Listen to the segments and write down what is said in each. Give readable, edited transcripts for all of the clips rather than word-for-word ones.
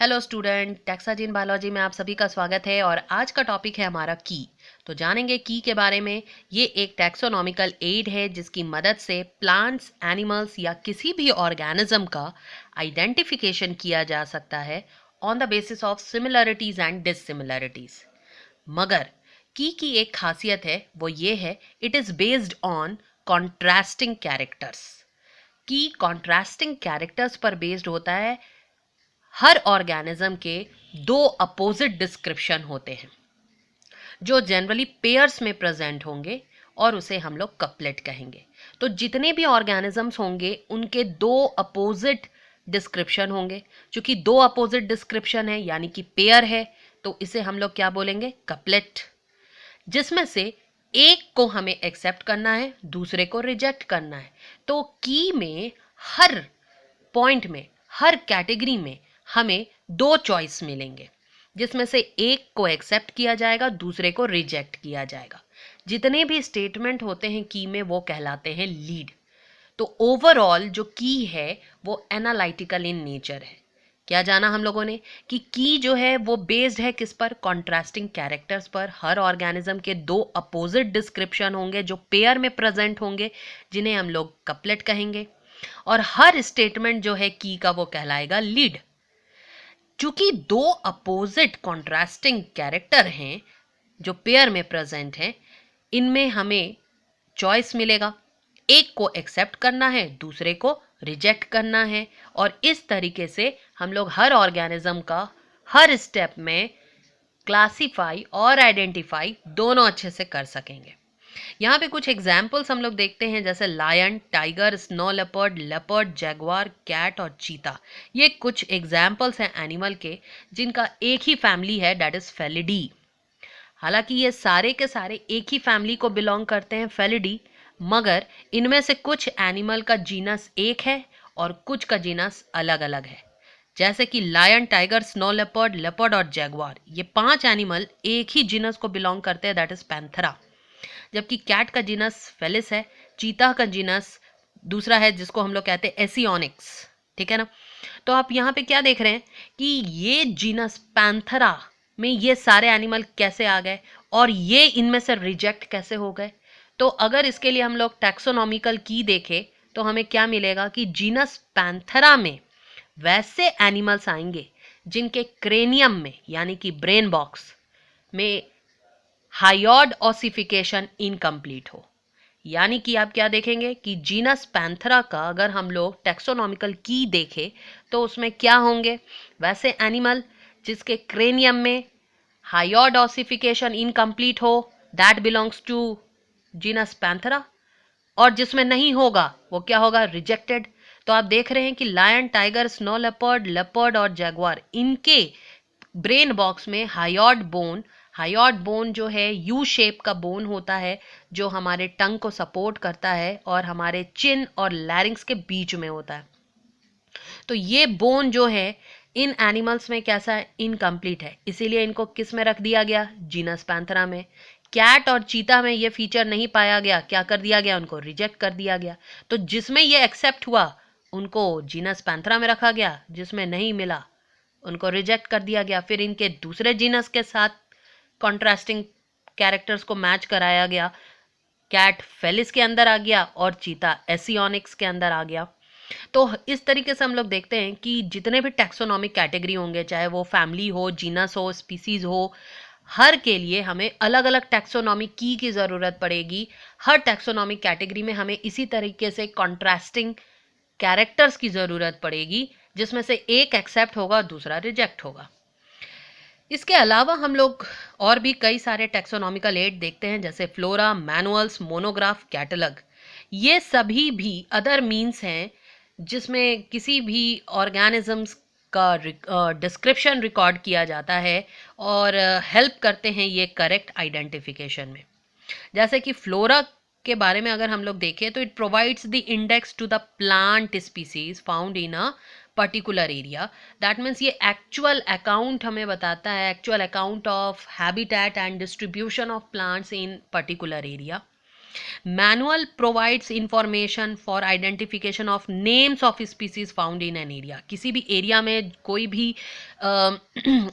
Hello student, टैक्साजीन biology में आप सभी का स्वागत है। और आज का टॉपिक है हमारा की। तो जानेंगे की के बारे में। ये एक टैक्सोनॉमिकल एड है जिसकी मदद से प्लांट्स, एनिमल्स या किसी भी ऑर्गेनिज्म का आइडेंटिफिकेशन किया जा सकता है on the basis of similarities and dissimilarities. मगर की एक खासियत है, वो ये है it is based on contrasting characters. Key contrasting characters पर बेस्ड होता है। हर ऑर्गेनिज्म के दो अपोजिट डिस्क्रिप्शन होते हैं जो जनरली पेयर्स में प्रेजेंट होंगे और उसे हम लोग कपलेट कहेंगे। तो जितने भी ऑर्गेनिजम्स होंगे उनके दो अपोजिट डिस्क्रिप्शन होंगे। चूंकि दो अपोजिट डिस्क्रिप्शन है यानी कि पेयर है, तो इसे हम लोग क्या बोलेंगे? कपलेट। जिसमें से एक को हमें एक्सेप्ट करना है, दूसरे को रिजेक्ट करना है। तो की में हर पॉइंट में, हर कैटेगरी में हमें दो चॉइस मिलेंगे जिसमें से एक को एक्सेप्ट किया जाएगा, दूसरे को रिजेक्ट किया जाएगा। जितने भी स्टेटमेंट होते हैं की में वो कहलाते हैं लीड। तो ओवरऑल जो की है वो एनालिटिकल इन नेचर है। क्या जाना हम लोगों ने कि की जो है वो बेस्ड है किस पर? कॉन्ट्रास्टिंग कैरेक्टर्स पर। हर ऑर्गेनिज्म के दो अपोजिट डिस्क्रिप्शन होंगे जो पेयर में प्रेजेंट होंगे, जिन्हें हम लोग कपलेट कहेंगे। और हर स्टेटमेंट जो है की का वो कहलाएगा लीड। चूंकि दो अपोजिट कॉन्ट्रास्टिंग कैरेक्टर हैं जो पेयर में प्रेजेंट हैं, इनमें हमें चॉइस मिलेगा। एक को एक्सेप्ट करना है, दूसरे को रिजेक्ट करना है। और इस तरीके से हम लोग हर ऑर्गेनिज्म का हर स्टेप में क्लासीफाई और आइडेंटिफाई दोनों अच्छे से कर सकेंगे। यहाँ पे कुछ एग्जाम्पल्स हम लोग देखते हैं, जैसे lion, tiger, snow leopard, leopard, jaguar, cat और चीता। ये कुछ एग्जाम्पल्स हैं एनिमल के जिनका एक ही फैमिली है, दैट इज फेलिडी। हालांकि ये सारे के सारे एक ही फैमिली को बिलोंग करते हैं, फेलिडी, मगर इनमें से कुछ एनिमल का जीनस एक है और कुछ का जीनस अलग अलग है। जैसे कि lion, tiger, snow leopard, leopard और जैगवार, ये 5 एनिमल एक ही जीनस को बिलोंग करते हैं, दैट इज पैंथेरा। जबकि कैट का जीनस फेलिस है, चीता का जीनस दूसरा है जिसको हम लोग कहते हैं एसियोनिक्स। ठीक है ना? तो आप यहाँ पे क्या देख रहे हैं कि ये जीनस पैंथेरा में ये सारे एनिमल कैसे आ गए और ये इनमें से रिजेक्ट कैसे हो गए। तो अगर इसके लिए हम लोग टैक्सोनॉमिकल की देखें तो हमें क्या मिलेगा कि जीनस पैंथेरा में वैसे एनिमल्स आएंगे जिनके क्रेनियम में यानी कि ब्रेन बॉक्स में हायोड ऑसिफिकेशन इनकम्प्लीट हो। यानी कि आप क्या देखेंगे कि जीनस पैंथेरा का अगर हम लोग टैक्सोनॉमिकल की देखें तो उसमें क्या होंगे? वैसे एनिमल जिसके क्रेनियम में हायोड ऑसिफिकेशन इनकम्प्लीट हो, that belongs to genus Panthera. और जिसमें नहीं होगा वो क्या होगा? रिजेक्टेड। तो आप देख रहे हैं कि lion, tiger, snow leopard, leopard और जैगवार, इनके ब्रेन बॉक्स में हायोड बोन जो है यू शेप का बोन होता है जो हमारे टंग को सपोर्ट करता है और हमारे चिन और लैरिंग्स के बीच में होता है। तो ये बोन जो है इन एनिमल्स में कैसा है? इनकम्प्लीट है। इसीलिए इनको किस में रख दिया गया? जीनस पैंथेरा में। कैट और चीता में ये फीचर नहीं पाया गया, क्या कर दिया गया? उनको रिजेक्ट कर दिया गया। तो जिसमें ये एक्सेप्ट हुआ उनको जीनस पैंथेरा में रखा गया, जिसमें नहीं मिला उनको रिजेक्ट कर दिया गया। फिर इनके दूसरे जीनस के साथ कॉन्ट्रास्टिंग कैरेक्टर्स को मैच कराया गया। कैट फेलिस के अंदर आ गया और चीता एसियोनिक्स के अंदर आ गया। तो इस तरीके से हम लोग देखते हैं कि जितने भी टैक्सोनॉमिक कैटेगरी होंगे, चाहे वो फैमिली हो, जीनस हो, स्पीसीज हो, हर के लिए हमें अलग अलग टैक्सोनॉमिक की ज़रूरत पड़ेगी। हर टैक्सोनॉमिक कैटेगरी में हमें इसी तरीके से कॉन्ट्रास्टिंग कैरेक्टर्स की ज़रूरत पड़ेगी जिसमें से एक एक्सेप्ट होगा, दूसरा रिजेक्ट होगा। इसके अलावा हम लोग और भी कई सारे टैक्सोनॉमिकल एड देखते हैं, जैसे फ्लोरा, मैनुअल्स, मोनोग्राफ, कैटलॉग। ये सभी भी अदर मीन्स हैं जिसमें किसी भी ऑर्गेनिजम्स का डिस्क्रिप्शन रिकॉर्ड किया जाता है और हेल्प करते हैं ये करेक्ट आइडेंटिफिकेशन में। जैसे कि फ्लोरा के बारे में अगर हम लोग देखें तो it provides the index to the plant species found in a particular area. That means ये एक्चुअल अकाउंट हमें बताता है, actual account of habitat and distribution of plants in particular area. Manual provides information for identification of names of species found in an area. किसी भी area में कोई भी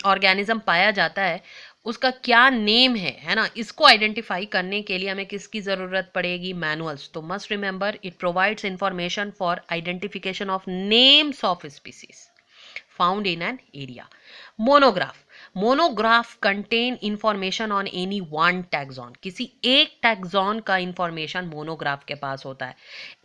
organism पाया जाता है, उसका क्या नेम है ना, इसको आइडेंटिफाई करने के लिए हमें किसकी ज़रूरत पड़ेगी? मैनुअल्स। तो must remember it provides information for identification of names of species found in an area. Monograph. Monograph contain information on any one taxon. किसी एक टैक्सॉन का इंफॉर्मेशन मोनोग्राफ के पास होता है।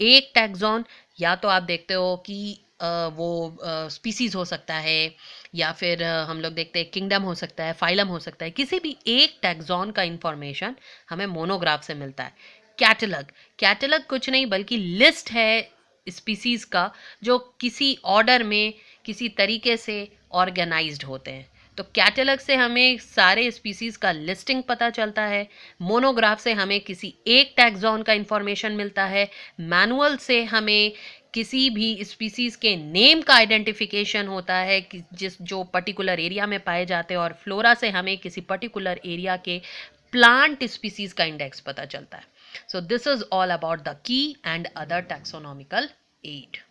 एक टैक्सॉन या तो आप देखते हो कि वो स्पीसीज हो सकता है, या फिर हम लोग देखते हैं किंगडम हो सकता है, फाइलम हो सकता है। किसी भी एक टैक्सॉन का इंफॉर्मेशन हमें मोनोग्राफ से मिलता है। कैटलॉग। कैटलॉग कुछ नहीं बल्कि लिस्ट है स्पीसीज का, जो किसी ऑर्डर में किसी तरीके से ऑर्गेनाइज्ड होते हैं। तो कैटलॉग से हमें सारे स्पीसीज का लिस्टिंग पता चलता है। मोनोग्राफ से हमें किसी एक टैक्सॉन का इंफॉर्मेशन मिलता है। मैनुअल से हमें किसी भी स्पीसीज के नेम का आइडेंटिफिकेशन होता है कि जिस जो पर्टिकुलर एरिया में पाए जाते हैं। और फ्लोरा से हमें किसी पर्टिकुलर एरिया के प्लांट स्पीसीज का इंडेक्स पता चलता है। So this is all about the key and other taxonomical aid.